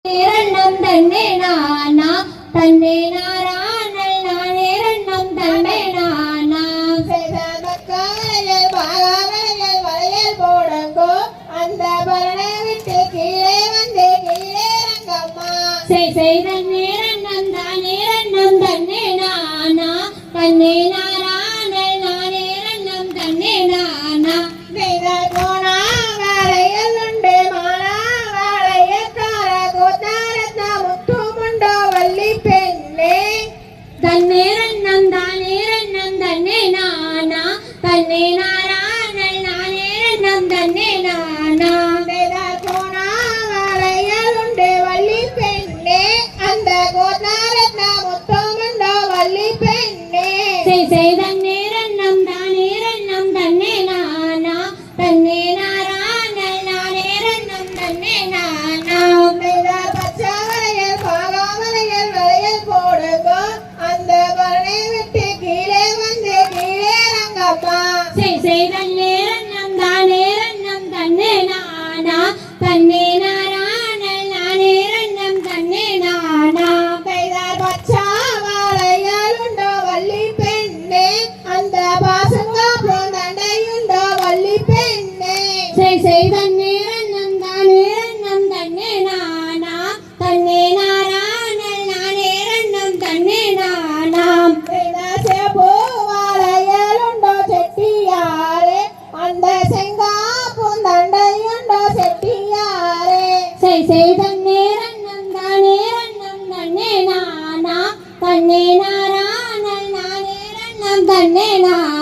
நேரண்ணம் தன்னே நானா தன்னே நாரானல் நானேரண்ணம் தன்னே நானா செய்தல் பாகாவலைகள் வளையல் போடுங்கோ அந்த பரணை விட்டு கீழே வந்து கீழே ரங்கம்மா செய்த நேரண்ணம் தானேரண்ணம் தன்னே நானா தன்னே நாரானல் நானேரண்ணம் தன்னே நானா செய்தல் போனா வளையல் உண்டு மானா வளையக்கார கோத்தாரத்த முத்துமுண்டோ வள்ளி பெண்ணே தன்னேரண்ணம் தானேரண்ணம் தன்னே நானா தன்னே நாரானல் நானேரண்ணம் தன்னே நானா செய்தல் போனா வளையல் உண்டு வள்ளி பெண்ணே அந்த கோத்தாரத்த முத்துமுண்டோ வள்ளி பெண்ணே செய்த நேரண்ணம் தானேரண்ணம் தன்னே நானா தன்னே நாரானல் நானேரண்ணம் தன்னே நானா செய்தல் பச்சை வளையல் பாகாவலைகள் வளையல் போடுங்கோ அந்த பரணை விட்டு கீழே வந்து கீழே ரங்கம்மா செய்த நேரண்ணம் தானேரண்ணம் தன்னே நானா தன்னே நாரானல் நானேரண்ணம் தன்னே நானா செய்தார் பச்சா வளையல் உண்டோ வள்ளி பெண்ணே அந்த பாசங்க பூந்தண்டையுண்டோ வள்ளி பெண்ணே செய்த நேரண்ணம் தானேரண்ணம் தன்னே நானா தன்னே நாரானல் நானேரண்ணம் தன்னே நானா செய்தார் சேப்பு வளையல் உண்டோ செட்டியாரே அந்த செங்கா பூந்தண்டையுண்டோ செட்டியாரே செய்த நேரண்ணம் தானேரண்ணம் தன்னே நானா தன்னே நாரானல் நானேரண்ணம் தன்னே நானா